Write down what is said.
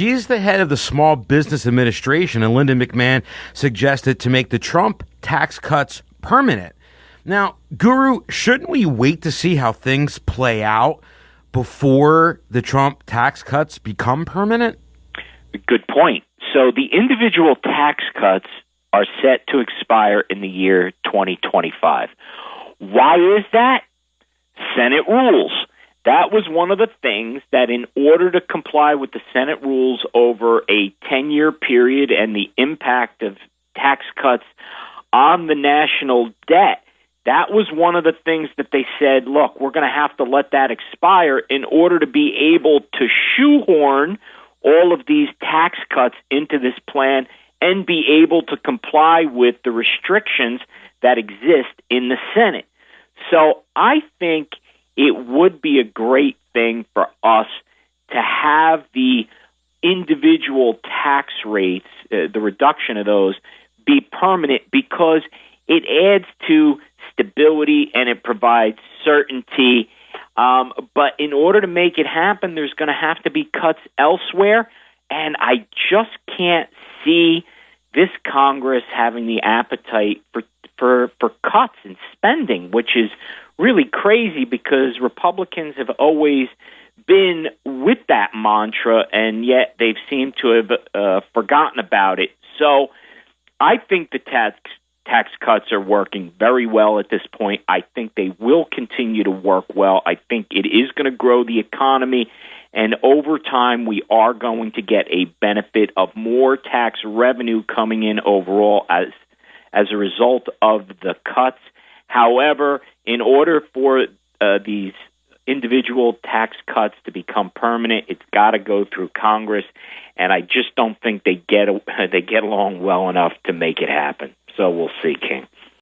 she's the head of the Small Business Administration, and Linda McMahon suggested to make the Trump tax cuts permanent. Now, Guru, shouldn't we wait to see how things play out before the Trump tax cuts become permanent? Good point. So the individual tax cuts are set to expire in the year 2025. Why is that? Senate rules. That was one of the things that in order to comply with the Senate rules over a 10-year period and the impact of tax cuts on the national debt, that was one of the things that they said, look, we're going to have to let that expire in order to be able to shoehorn all of these tax cuts into this plan and be able to comply with the restrictions that exist in the Senate. So I think it would be a great thing for us to have the individual tax rates, the reduction of those, be permanent because it adds to stability and it provides certainty. But in order to make it happen, there's going to have to be cuts elsewhere. And I just can't see this Congress having the appetite for cuts in spending, which is really crazy because Republicans have always been with that mantra, and yet they've seemed to have forgotten about it. So I think the tax cuts are working very well at this point. I think they will continue to work well. I think it is going to grow the economy, and over time we are going to get a benefit of more tax revenue coming in overall as a result of the cuts. However, in order for these individual tax cuts to become permanent, it's got to go through Congress, and I just don't think they get along well enough to make it happen. So we'll see, King.